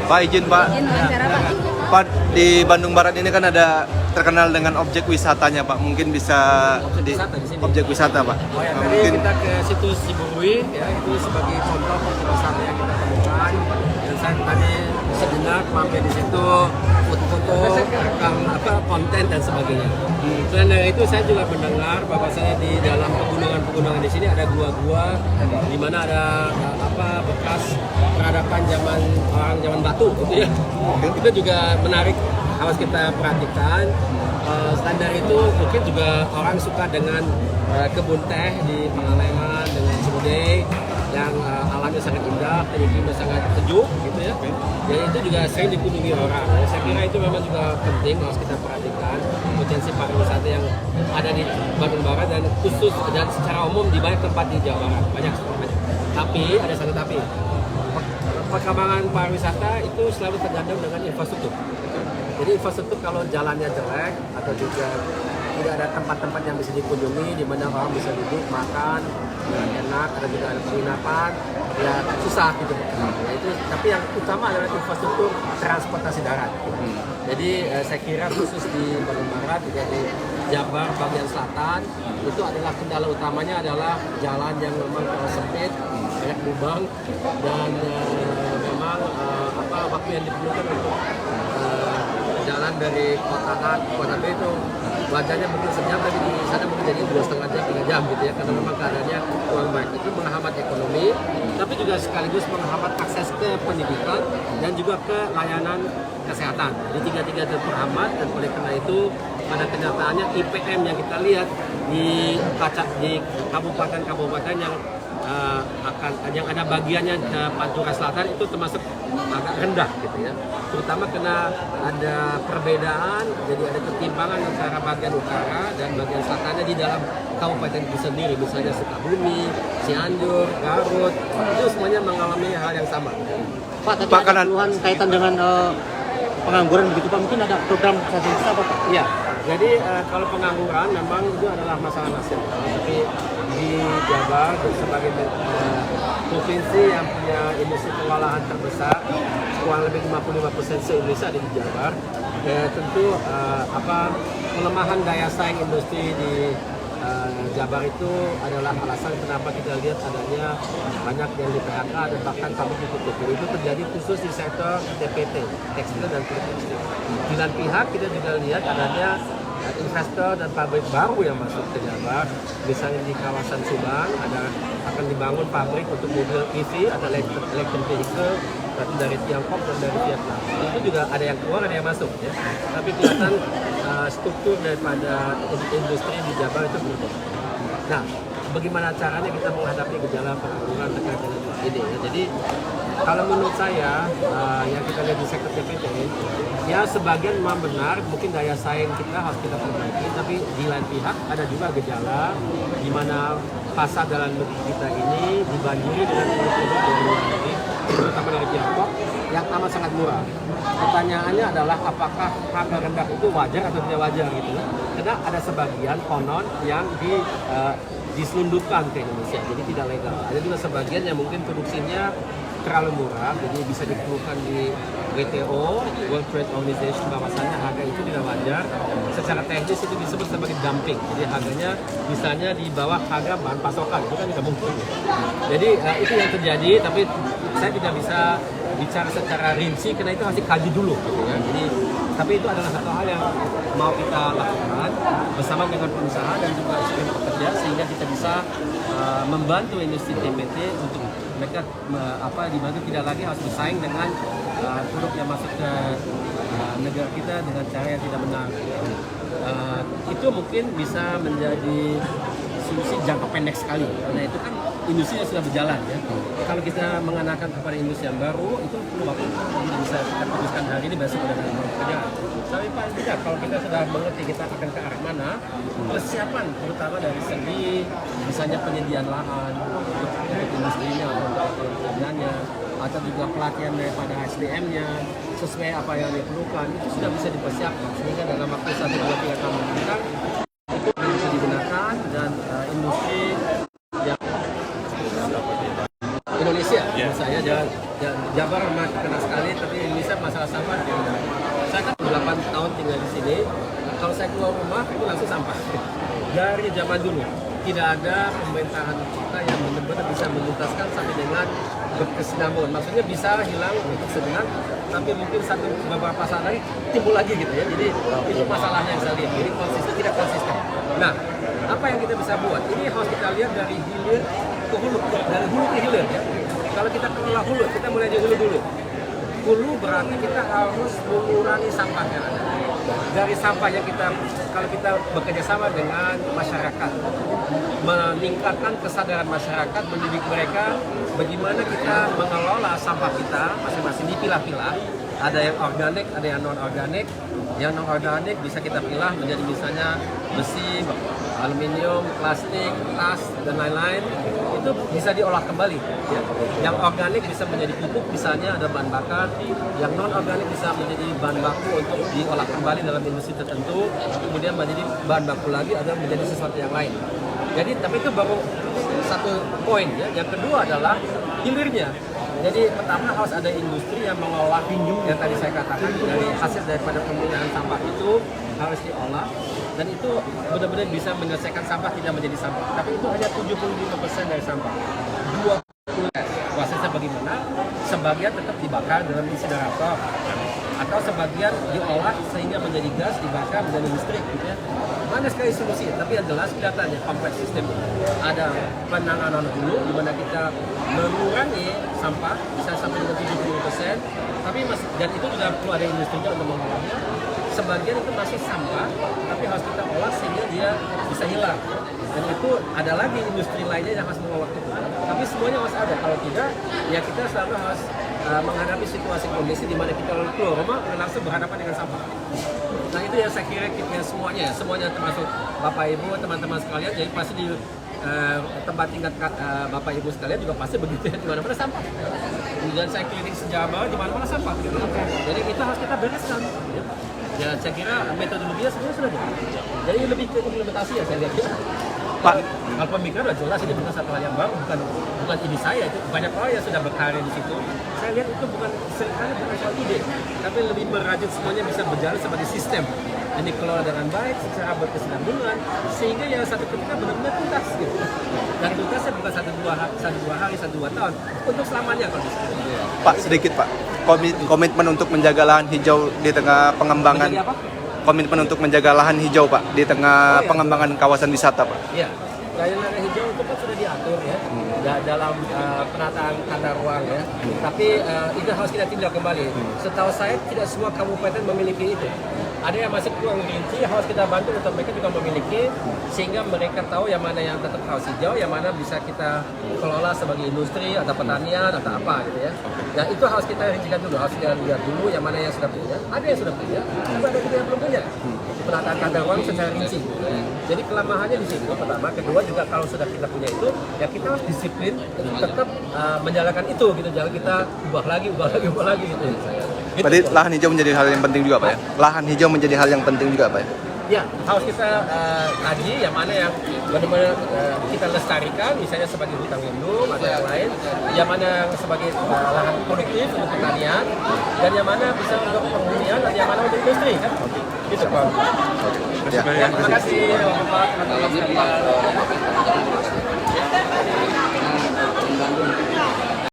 Pak, izin Pak. Izin wawancara Pak. Pak, di Bandung Barat ini kan ada terkenal dengan objek wisatanya Pak. Mungkin bisa Objek wisata di sini. objek wisata Pak. Oh ya, Nah, tadi mungkin kita ke situs Cibubui, ya itu sebagai contoh objek wisata yang kita temukan. Dan saya tadi sejenak mampir di situ, foto-foto, rekam konten dan sebagainya. Selain dari itu saya juga mendengar bahwa saya di dalam pegunungan-pegunungan di sini ada gua-gua di mana ada bekas peradaban zaman batu gitu ya. Itu juga menarik, harus kita perhatikan. Selain dari itu mungkin juga orang suka dengan kebun teh di Pangalengan dengan Cibudey yang alamnya sangat indah, iklimnya sangat sejuk gitu ya. Jadi itu juga sering dikunjungi orang. Saya kira itu memang juga penting, harus kita perhatikan potensi pariwisata yang ada di Bandung Barat dan khusus dan secara umum di banyak tempat di Jawa Barat, banyak. Tapi ada satu tapi, perkembangan pariwisata itu selalu tergantung dengan infrastruktur. Jadi infrastruktur kalau jalannya jelek atau juga tidak ada tempat-tempat yang bisa dikunjungi di mana orang bisa duduk makan enak, ada juga ada penginapan, ya susah gitu. Ya, itu tapi yang utama adalah infrastruktur transportasi darat. Jadi saya kira khusus di Bandung Barat juga di Jabar bagian selatan itu adalah kendala utamanya adalah jalan yang memang terlalu sempit, banyak lubang dan memang waktu yang diperlukan untuk jalan dari kota A ke kota B itu wajarnya mungkin sejam, tapi di sana mungkin jadi 2,5 jam, 3 jam gitu ya, karena memang keadaannya kurang baik. Itu menghambat ekonomi, tapi juga sekaligus menghambat akses ke pendidikan dan juga ke layanan kesehatan. Jadi tiga-tiga itu terhambat, dan oleh karena itu pada kenyataannya IPM yang kita lihat di kabupaten-kabupaten yang yang ada bagiannya ke Pantura Selatan itu termasuk agak rendah gitu ya, terutama karena ada perbedaan, jadi ada ketimpangan antara bagian utara dan bagian selatannya di dalam kabupaten itu sendiri, misalnya Sukabumi, Cianjur, Garut, itu semuanya mengalami hal yang sama. Pak, tadi ada keluhan kaitan dengan pengangguran begitu Pak, mungkin ada program strategis apa Pak? Iya, jadi kalau pengangguran memang itu adalah masalah nasional, tapi di Jabar sebagai provinsi yang punya industri pengolahan terbesar, kurang lebih 55% se-Indonesia ada di Jabar. Tentu pelemahan daya saing industri di Jabar itu adalah alasan kenapa kita lihat adanya banyak yang di PHK dan bahkan pabrik ditutup. Itu terjadi khusus di sektor TPT, tekstil dan tekstil. Di lain pihak kita juga lihat adanya investor dan pabrik baru yang masuk ke Jabar, misalnya di kawasan Subang akan dibangun pabrik untuk mobil EV atau electric vehicle dari Tiongkok dan dari Vietnam. Itu juga ada yang keluar, ada yang masuk ya. Tapi kelihatan struktur daripada industri di Jabar itu berubah. Nah, bagaimana caranya kita menghadapi gejala pengangguran terkait dengan ini ya. Jadi kalau menurut saya yang kita lihat di sektor TPT ya sebagian memang benar, mungkin daya saing kita harus kita perbaiki, tapi di lain pihak ada juga gejala di mana pasar dalam negeri kita ini dibanjiri dengan produk-produk dari luar negeri, terutama dari Tiongkok yang amat sangat murah. Pertanyaannya adalah apakah harga rendah itu wajar atau tidak wajar gitu. Karena ada sebagian konon yang diselundupkan ke Indonesia, jadi tidak legal. Ada juga sebagian yang mungkin produksinya terlalu murah, jadi bisa dikeluhkan di WTO, World Trade Organization, bahwasannya harga itu tidak wajar. Secara teknis itu disebut sebagai dumping, jadi harganya misalnya di bawah harga bahan pasokan, itu kan tidak mungkin. Jadi itu yang terjadi, tapi saya tidak bisa bicara secara rinci karena itu harus dikaji dulu gitu ya. Jadi tapi itu adalah satu hal yang mau kita lakukan bersama dengan pengusaha dan juga sistem pekerja, sehingga kita bisa membantu industri TPT untuk mereka di mana tidak lagi harus bersaing dengan produk yang masuk ke negara kita dengan cara yang tidak benar. Itu mungkin bisa menjadi solusi jangka pendek sekali, karena itu kan industri yang sudah berjalan ya. Kalau kita mengenakan kepada industri yang baru itu perlu waktu, jadi bisa kita putuskan hari ini besok sudah ada pekerjaan. Tapi paling tidak kalau kita sudah mengerti kita akan ke arah mana, persiapan terutama dari segi misalnya penyediaan lahan untuk industrinya atau pekerjaannya, atau juga pelatihan daripada SDM-nya sesuai apa yang diperlukan, itu sudah bisa dipersiapkan sehingga dalam waktu 1-2-3 tahun mendatang itu bisa digunakan dan industri yang Indonesia, saya Jabar memang terkenal sekali, tapi masalah sampah. Saya kan 8 tahun tinggal di sini. Kalau saya keluar rumah itu langsung sampah. Dari zaman dulu tidak ada pemerintahan kita yang benar-benar bisa menuntaskan sampai dengan berkesinambungan. Maksudnya bisa hilang untuk sejenak, tapi mungkin beberapa saat lagi timbul lagi gitu ya. Jadi itu masalahnya yang saya lihat. Jadi konsisten tidak konsisten. Nah, apa yang kita bisa buat? Ini harus kita lihat dari hilir ke hulu, dari hulu ke hilir ya. Kalau kita kelola hulu, kita mulai dari hulu dulu. Hulu berarti kita harus mengurangi sampah yang ada. Dari sampah yang kalau kita bekerja sama dengan masyarakat, meningkatkan kesadaran masyarakat, mendidik mereka bagaimana kita mengelola sampah kita masing-masing dipilah-pilah. Ada yang organik, ada yang non-organik. Yang non-organik bisa kita pilah menjadi misalnya besi, aluminium, plastik, tas, dan lain-lain. Itu bisa diolah kembali. Ya. Yang organik bisa menjadi pupuk, misalnya ada bahan bakar. Yang non-organik bisa menjadi bahan baku untuk diolah kembali dalam industri tertentu. Kemudian menjadi bahan baku lagi atau menjadi sesuatu yang lain. Jadi, tapi itu baru satu poin ya. Yang kedua adalah hilirnya. Jadi pertama harus ada industri yang mengolah yang tadi saya katakan dari hasil daripada penggunaan sampah itu harus diolah dan itu benar-benar bisa menyelesaikan sampah tidak menjadi sampah. Tapi itu hanya 75% dari sampah. 20% prosesnya bagaimana? Sebagian tetap dibakar dalam insinerator atau sebagian diolah sehingga menjadi gas, dibakar menjadi listrik gitu ya. Banyak sekali solusi, tapi yang jelas kelihatannya kompleks sistem. Ada penanganan dulu di mana kita mengurangi sampah bisa sampai dengan 70%, tapi dan itu juga perlu ada industrinya untuk mengolahnya. Sebagian itu masih sampah, tapi harus kita olah sehingga dia bisa hilang. Dan itu ada lagi industri lainnya yang harus mengolah itu. Tapi semuanya harus ada. Kalau tidak, ya kita selalu harus menghadapi situasi kondisi di mana kita keluar rumah langsung berhadapan dengan sampah. Nah itu yang saya kira kita semuanya termasuk Bapak Ibu, teman-teman sekalian. Jadi pasti di tempat tingkat Bapak Ibu sekalian juga pasti begitu ya, di mana-mana sampah. Dan saya keliling sejauh bawah di mana-mana sampah. Gitu. Jadi itu harus kita bereskan. Ya saya kira metodologinya sebenarnya sudah ada. Jadi lebih ke implementasi ya saya lihat. Pak, kalau pemikiran sudah jelas ini bukan satu hal yang baru, bukan ide saya, itu banyak orang yang sudah berkarya di situ. Saya lihat itu bukan soal ide, tapi lebih merajut semuanya bisa berjalan sebagai sistem yang dikelola dengan baik, secara berkesinambungan, sehingga yang satu ketika benar-benar tuntas gitu. Dan tuntasnya bukan satu dua hari, 1-2 tahun, untuk selamanya kalau bisa. Pak sedikit Pak, komitmen untuk menjaga lahan hijau di tengah pengembangan. Menjadi apa? Komitmen untuk menjaga lahan hijau Pak di tengah pengembangan kawasan wisata Pak. Iya, lahan hijau itu kan sudah diatur ya dalam penataan tata ruang ya. Tapi itu harus kita tindak kembali. Setahu saya tidak semua kabupaten memiliki itu. Ada yang masih kurang rinci, harus kita bantu untuk mereka juga memiliki sehingga mereka tahu yang mana yang tetap harus hijau, yang mana bisa kita kelola sebagai industri atau pertanian atau apa gitu ya. Nah itu harus kita rincikan dulu, harus kita lihat dulu yang mana yang sudah punya. Ada yang sudah punya, tapi ada juga yang belum punya. Penataan tata ruang secara rinci. Jadi kelemahannya di situ pertama, kedua juga kalau sudah kita punya itu, ya kita harus disiplin tetap menjalankan itu gitu, jangan kita ubah lagi gitu. Gitu. Berarti lahan hijau menjadi hal yang penting juga Pak ya? Lahan hijau menjadi hal yang penting juga Pak ya? Ya, harus kita kaji yang mana yang benar-benar kita lestarikan, misalnya sebagai hutan lindung atau yang lain, yang mana sebagai lahan produktif untuk pertanian, dan yang mana bisa untuk penghunian, dan yang mana untuk industri kan? Gitu Pak. Ya. Terima kasih Bapak.